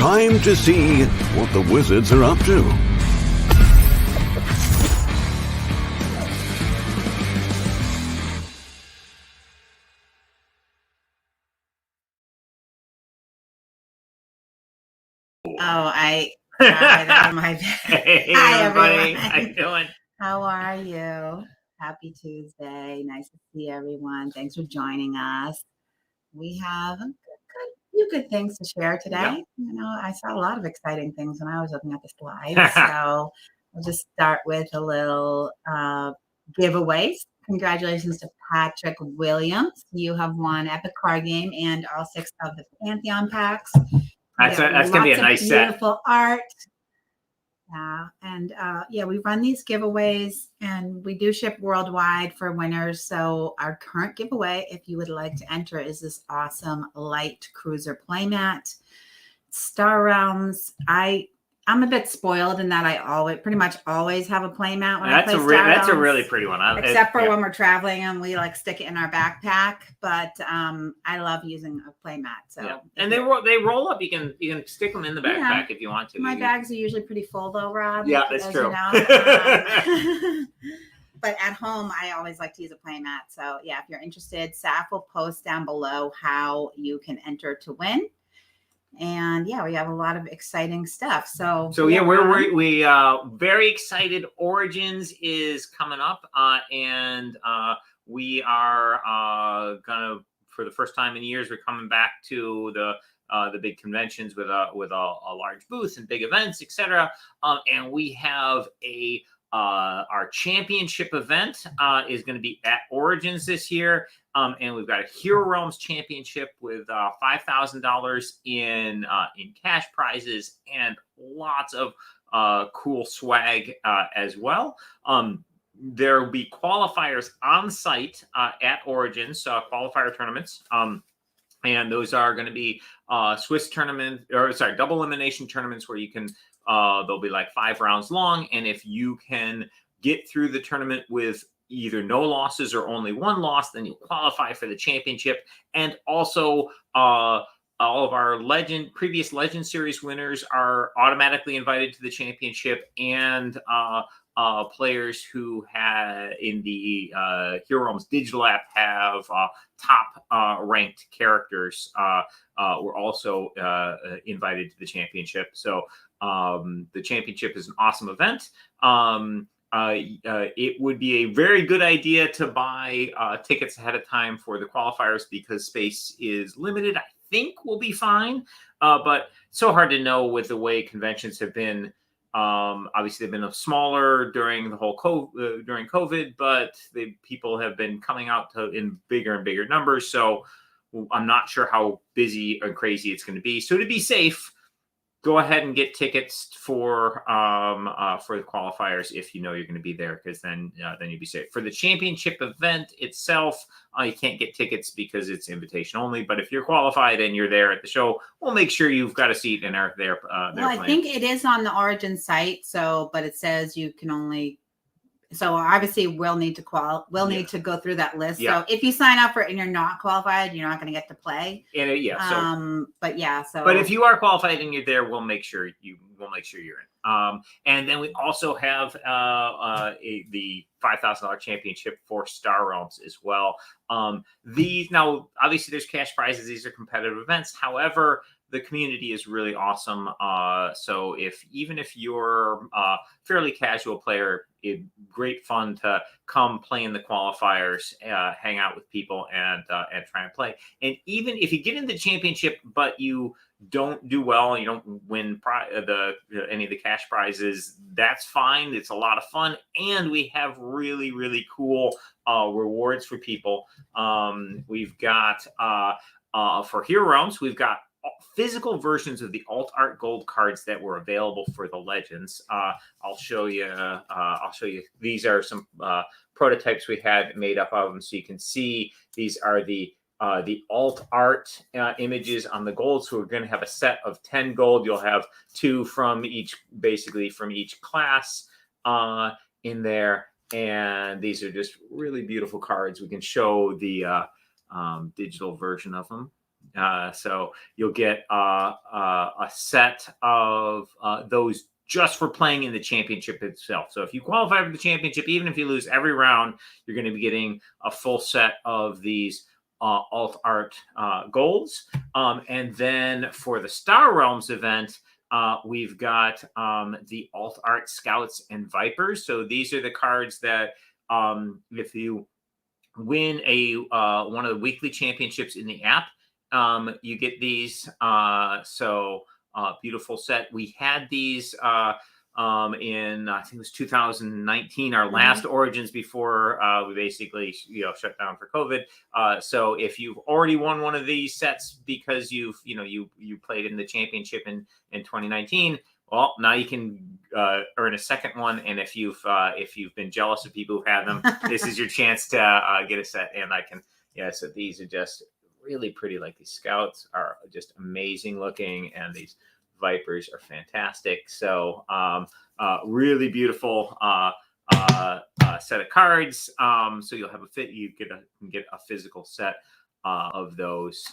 Time to see what the wizards are up to. Sorry, that was my bad. Hey, Hi, everybody. everyone. How you doing? How are you? Happy Tuesday. Nice to see everyone. Thanks for joining us. We have a few good things to share today. Yep. You know, I saw a lot of exciting things when I was looking at the slides. So we'll just start with a little giveaways. Congratulations to Patrick Williams. You have won Epic Card Game and all 6 of the Pantheon packs. That's going to be a nice set. Beautiful art. Yeah, and we run these giveaways, and we do ship worldwide for winners. So our current giveaway, if you would like to enter, is this awesome light cruiser playmat. Star Realms. I'm a bit spoiled in that I pretty much always have a playmat when I play Star Realms. That's a really pretty one. Except for when we're traveling and we like stick it in our backpack. But I love using a playmat. So yeah. And they roll up. You can stick them in the backpack if you want to. My bags are usually pretty full though, Rob. Yeah, that's true. You know. But at home, I always like to use a playmat. So yeah, if you're interested, Saf will post down below how you can enter to win. And yeah, we have a lot of exciting stuff. So yeah, we're very excited. Origins is coming up, and we are gonna, for the first time in years, we're coming back to the big conventions with a large booth and big events, etc. And we have our championship event is going to be at Origins this year. And we've got a Hero Realms championship with $5,000 in cash prizes and lots of cool swag as well. There will be qualifiers on site at Origins, qualifier tournaments. And those are going to be double elimination tournaments where you can, they'll be like 5 rounds long. And if you can get through the tournament with either no losses or only 1 loss, then you qualify for the championship. And also, all of our previous Legend Series winners are automatically invited to the championship, and players who had in the Hero Realms digital app have top ranked characters were also invited to the championship. So the championship is an awesome event. It would be a very good idea to buy tickets ahead of time for the qualifiers because space is limited. I think we'll be fine, but so hard to know with the way conventions have been. Obviously, they've been smaller during the whole during COVID, but people have been coming out in bigger and bigger numbers. So I'm not sure how busy and crazy it's going to be. So to be safe, go ahead and get tickets for the qualifiers if you know you're going to be there, because then you'll be safe. For the championship event itself, you can't get tickets because it's invitation only. But if you're qualified and you're there at the show, we'll make sure you've got a seat and are there. Well, I think it is on the Origin site. But it says you can only. So obviously we'll need to need to go through that list. Yeah. So if you sign up for it and you're not qualified, you're not going to get to play. But if you are qualified and you're there, we'll make sure you're in. And then we also have the $5,000 championship for Star Realms as well. These now, obviously, there's cash prizes. These are competitive events. However, the community is really awesome. So even if you're a fairly casual player, it's great fun to come play in the qualifiers, hang out with people, and try and play. And even if you get in the championship, but you don't do well, you don't win any of the cash prizes, that's fine. It's a lot of fun, and we have really, really cool rewards for people. We've got for Hero Realms, we've got physical versions of the alt art gold cards that were available for the Legends. I'll show you. These are some prototypes we had made up of them, so you can see these are the alt art images on the gold. So we're going to have a set of 10 gold. You'll have 2 from each class in there, and these are just really beautiful cards. We can show the digital version of them. So you'll get a set of those just for playing in the championship itself. So if you qualify for the championship, even if you lose every round, you're going to be getting a full set of these alt art golds. And then for the Star Realms event, we've got the alt art Scouts and Vipers. So these are the cards that if you win a one of the weekly championships in the app, you get these. Beautiful set. We had these in I think it was 2019, our last Origins before we basically shut down for COVID. So if you've already won one of these sets because you played in the championship in 2019, well, now you can earn a second one. And if you've been jealous of people who have them, this is your chance to get a set. And I can, so these are just really pretty. Like these Scouts are just amazing looking, and these Vipers are fantastic. So really beautiful set of cards. So you'll have you can get a physical set of those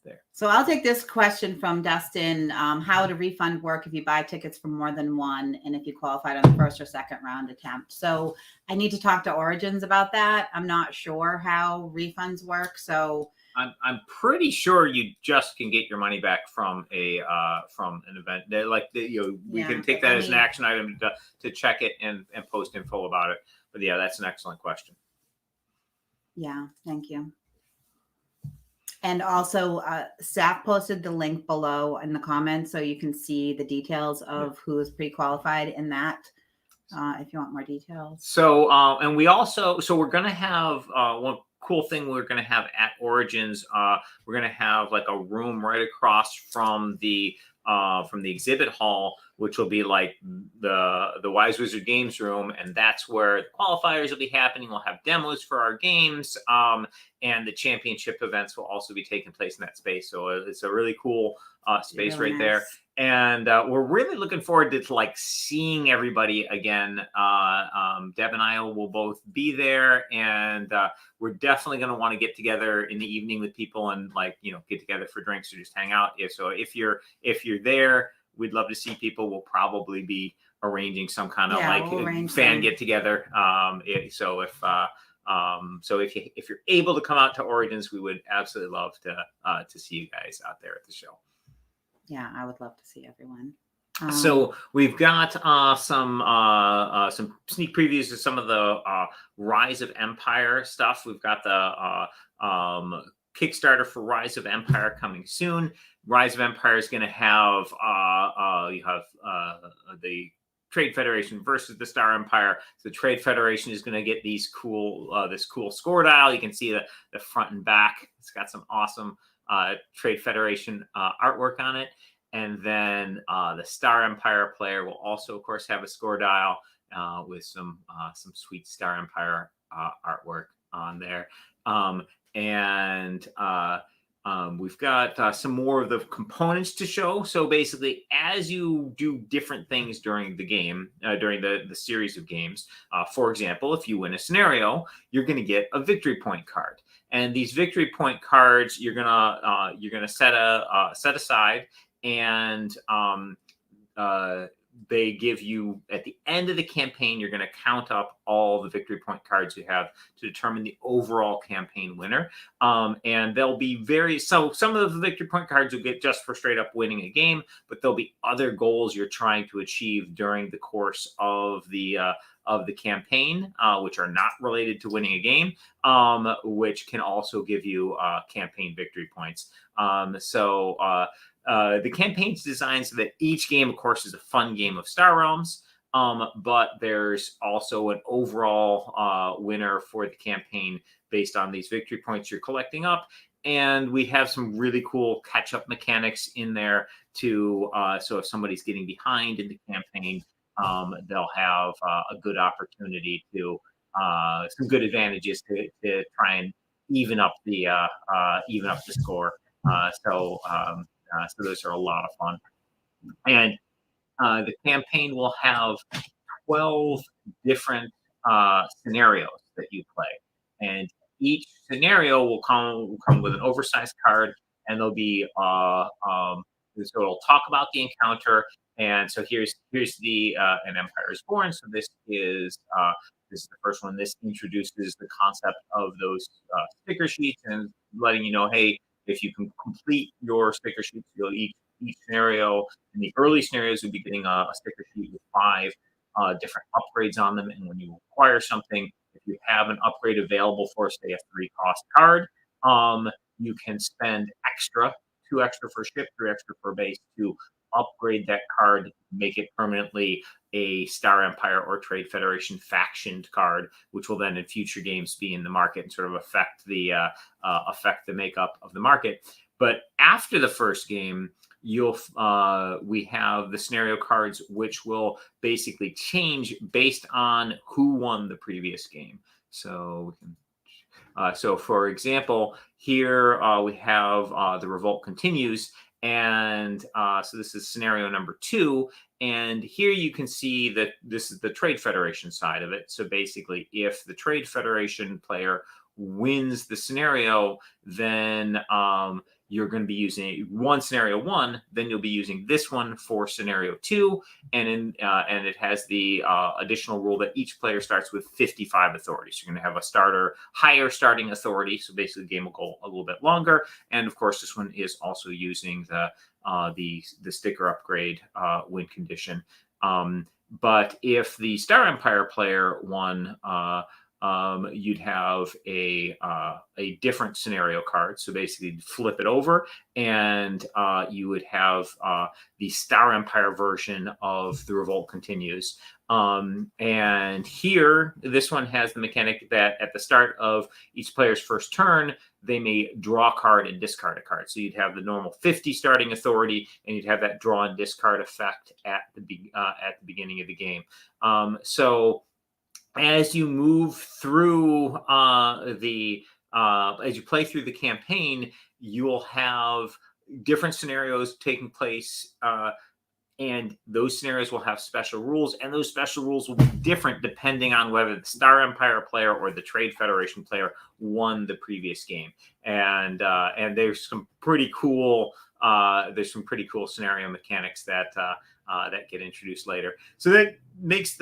there. So I'll take this question from Dustin. How would a refund work if you buy tickets for more than one, and if you qualified on the first or second round attempt? So I need to talk to Origins about that. I'm not sure how refunds work. So I'm pretty sure you just can get your money back from an event. We can take that as an action item to check it and post info about it. But yeah, that's an excellent question. Yeah, thank you. And also, Saf posted the link below in the comments, so you can see the details of who is pre-qualified in that. If you want more details. So, and we also, we're going to have one cool thing we're going to have at Origins. We're going to have like a room right across from the exhibit hall, which will be like the Wise Wizard Games room, and that's where the qualifiers will be happening. We'll have demos for our games, and the championship events will also be taking place in that space. So it's a really cool space really right there. And we're really looking forward to like seeing everybody again. Deb and I will both be there, and we're definitely going to want to get together in the evening with people and get together for drinks or just hang out. If you're there, we'd love to see people. We'll probably be arranging some kind of fan get together. So if you're able to come out to Origins, we would absolutely love to see you guys out there at the show. Yeah, I would love to see everyone. So we've got some sneak previews of some of the Rise of Empire stuff. We've got the Kickstarter for Rise of Empire coming soon. Rise of Empire is going to have the Trade Federation versus the Star Empire. So the Trade Federation is going to get these this cool score dial. You can see the front and back. It's got some awesome Trade Federation artwork on it. And then the Star Empire player will also, of course, have a score dial with some sweet Star Empire artwork on there. We've got some more of the components to show. So basically, as you do different things during the game, during the series of games, for example, if you win a scenario, you're going to get a victory point card. And these victory point cards, you're gonna set aside, and they give you, at the end of the campaign, you're going to count up all the victory point cards you have to determine the overall campaign winner. And there'll be some of the victory point cards you'll get just for straight up winning a game, but there'll be other goals you're trying to achieve during the course of the campaign, which are not related to winning a game, which can also give you campaign victory points. The campaign's designed so that each game, of course, is a fun game of Star Realms, but there's also an overall winner for the campaign based on these victory points you're collecting up. And we have some really cool catch-up mechanics in there too. So if somebody's getting behind in the campaign, they'll have a good opportunity to some good advantages to try and even up the score. So those are a lot of fun. And the campaign will have 12 different scenarios that you play, and each scenario will come with an oversized card and there'll be so it'll talk about the encounter. And so here's the an Empire is Born. So this is the first one. This introduces the concept of those sticker sheets and letting you know, hey, if you can complete your sticker sheets, you'll each scenario. In the early scenarios, you'll be getting a sticker sheet with 5 different upgrades on them. And when you acquire something, if you have an upgrade available for, say, a 3-cost card, you can spend 2 extra for ship, 3 extra for base to upgrade that card, make it permanently a Star Empire or Trade Federation factioned card, which will then in future games be in the market and sort of affect the makeup of the market. But after the first game, we have the scenario cards, which will basically change based on who won the previous game. So we can. So, for example, here we have the Revolt Continues, and so this is scenario number 2. And here you can see that this is the Trade Federation side of it. So basically, if the Trade Federation player wins the scenario, then you're going to be using scenario 1, then you'll be using this one for scenario 2, and it has the additional rule that each player starts with 55 authority. So you're going to have a higher starting authority. So basically, the game will go a little bit longer. And of course, this one is also using the sticker upgrade win condition. But if the Star Empire player won, you'd have a different scenario card. So basically, flip it over, and you would have the Star Empire version of the Revolt Continues. And here, this one has the mechanic that at the start of each player's first turn, they may draw a card and discard a card. So you'd have the normal 50 starting authority, and you'd have that draw and discard effect at the beginning of the game. So as you move through as you play through the campaign, you'll have different scenarios taking place, and those scenarios will have special rules, and those special rules will be different depending on whether the Star Empire player or the Trade Federation player won the previous game. And there's some pretty cool scenario mechanics that get introduced later. So that makes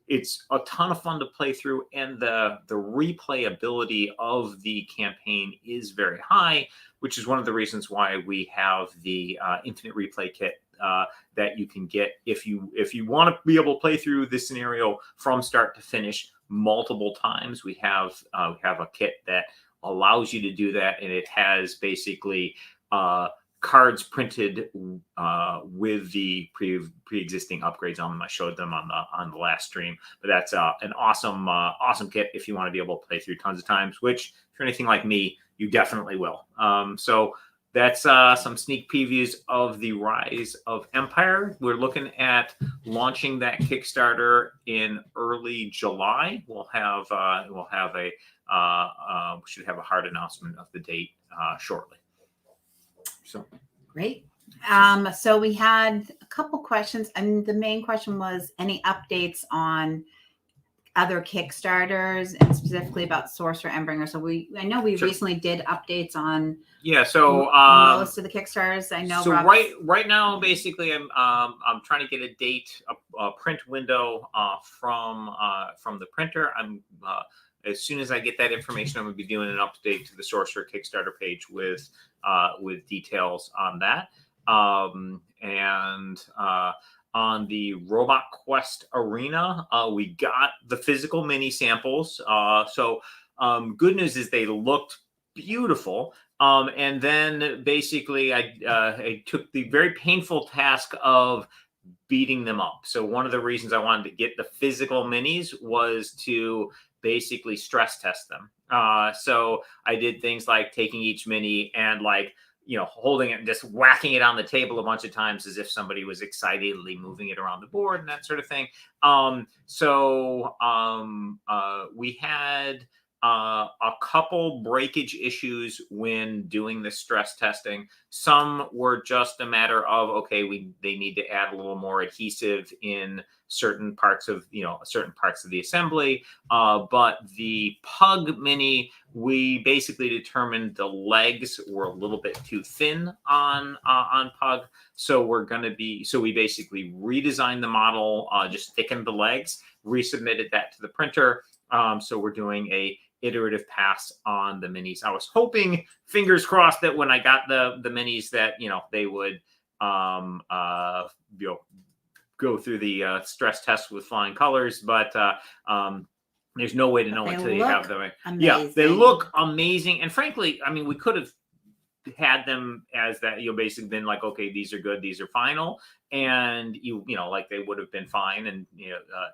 it's a ton of fun to play through, and the replayability of the campaign is very high, which is one of the reasons why we have the Infinite Replay Kit that you can get if you want to be able to play through this scenario from start to finish multiple times. We have a kit that allows you to do that, and it has basically cards printed with the pre-existing upgrades on them. I showed them on the last stream, but that's an awesome kit if you want to be able to play through tons of times, which if you're anything like me, you definitely will. So that's some sneak previews of the Rise of Empire. We're looking at launching that Kickstarter in early July. We should have a hard announcement of the date shortly. So great. So we had a couple questions, and the main question was any updates on other Kickstarters and specifically about Sorcerer Endbringer. So I know we Sure. recently did updates on most of the Kickstarters. I know. So Rob's, right now, basically, I'm trying to get a date, a print window from the printer. As soon as I get that information, I'm going to be doing an update to the Sorcerer Kickstarter page with details on that. On the Robot Quest Arena, we got the physical mini samples. So good news is they looked beautiful. And then basically I took the very painful task of beating them up. So one of the reasons I wanted to get the physical minis was to basically stress test them. So I did things like taking each mini and holding it and just whacking it on the table a bunch of times as if somebody was excitedly moving it around the board and that sort of thing. We had a couple breakage issues when doing the stress testing. Some were just a matter of, okay, they need to add a little more adhesive in certain parts of the assembly. But the Pug Mini, we basically determined the legs were a little bit too thin on Pug. So we basically redesigned the model, just thickened the legs, resubmitted that to the printer. So we're doing a iterative pass on the minis. I was hoping, fingers crossed, that when I got the minis that they would go through the stress test with flying colors, but there's no way to know until you have them. Amazing. Yeah, they look amazing, and frankly, I mean, we could have had them as that, basically been like, okay, these are good, these are final, and like they would have been fine and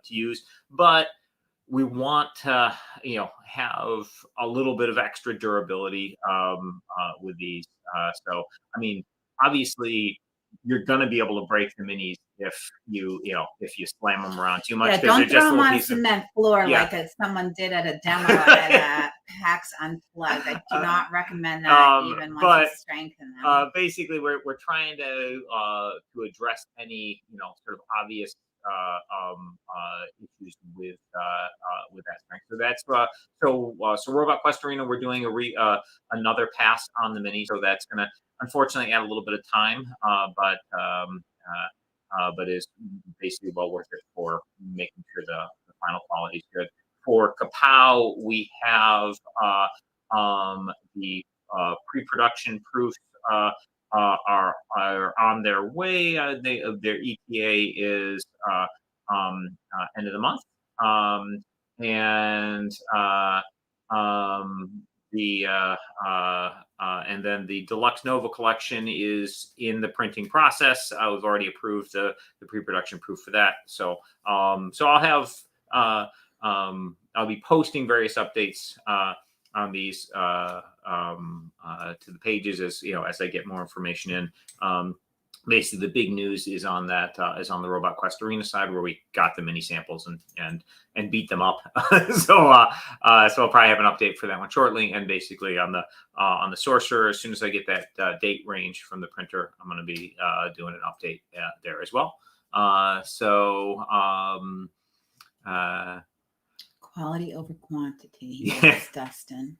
to use, but we want to have a little bit of extra durability with these. So I mean, obviously you're going to be able to break the minis if you slam them around too much. Yeah, don't throw them on a cement floor like someone did at a demo at PAX Unplugged. I do not recommend that even once you strengthen them. Basically, we're trying to address any sort of obvious issues with that strength. So that's so Robot Quest Arena, we're doing another pass on the mini. So that's going to unfortunately add a little bit of time, but is basically well worth it for making sure the final quality is good. For Kapow, we have the pre-production proofs are on their way. Their ETA is end of the month, and then the Deluxe Nova collection is in the printing process. We've already approved the pre-production proof for that. So I'll have I'll be posting various updates on these to the pages as I get more information in. Basically, the big news is on the Robot Quest Arena side, where we got the mini samples and beat them up. So I'll probably have an update for that one shortly. And basically on the Sorcerer, as soon as I get that date range from the printer, I'm going to be doing an update there as well. Quality over quantity. Yes, Dustin.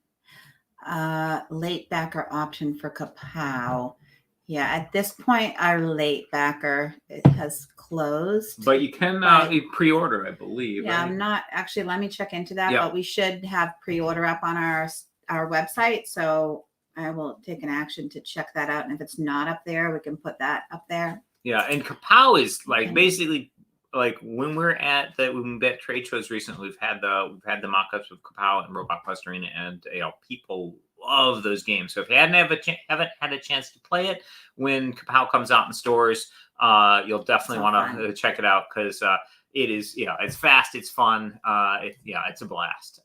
Late backer option for Kapow. Yeah, at this point, our late backer has closed. But you can pre-order, I believe. Yeah, right? I'm not actually. Let me check into that. Yeah. But we should have pre-order up on our website. So I will take an action to check that out. And if it's not up there, we can put that up there. Yeah, and Kapow is basically like when we're at trade shows recently, we've had the mock-ups of Kapow and Robot Quest Arena, and people love those games. So if you haven't had a chance to play it when Kapow comes out in stores, you'll definitely want to check it out, because it is it's fast, it's fun, it's a blast.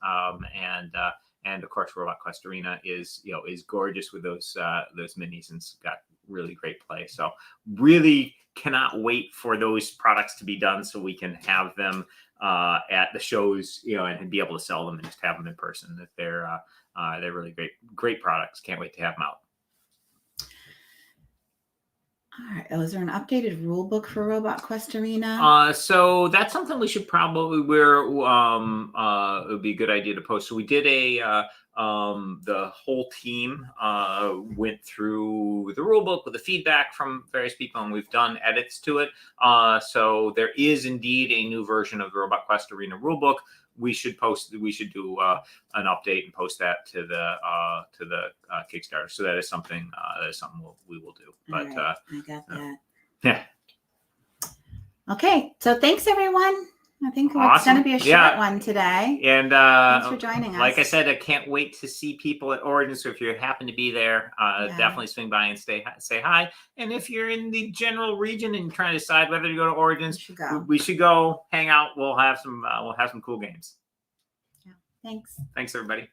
And of course, Robot Quest Arena is gorgeous with those minis, and it's got really great play. So really cannot wait for those products to be done so we can have them at the shows, and be able to sell them and just have them in person. That they're really great products. Can't wait to have them out. All right. Was there an updated rule book for Robot Quest Arena? So that's something we should probably it would be a good idea to post. So we did the whole team went through the rule book with the feedback from various people, and we've done edits to it. So there is indeed a new version of the Robot Quest Arena rule book. We should do an update and post that to the Kickstarter. So that is something we will do. But right. I got that. Yeah. Okay. So thanks, everyone. I think it's going to be a short one today. And thanks for joining us. Like I said, I can't wait to see people at Origin. So if you happen to be there, definitely swing by and say hi. And if you're in the general region and trying to decide whether to go to Origins, we should go hang out. We'll have some cool games. Yeah. Thanks. Thanks, everybody.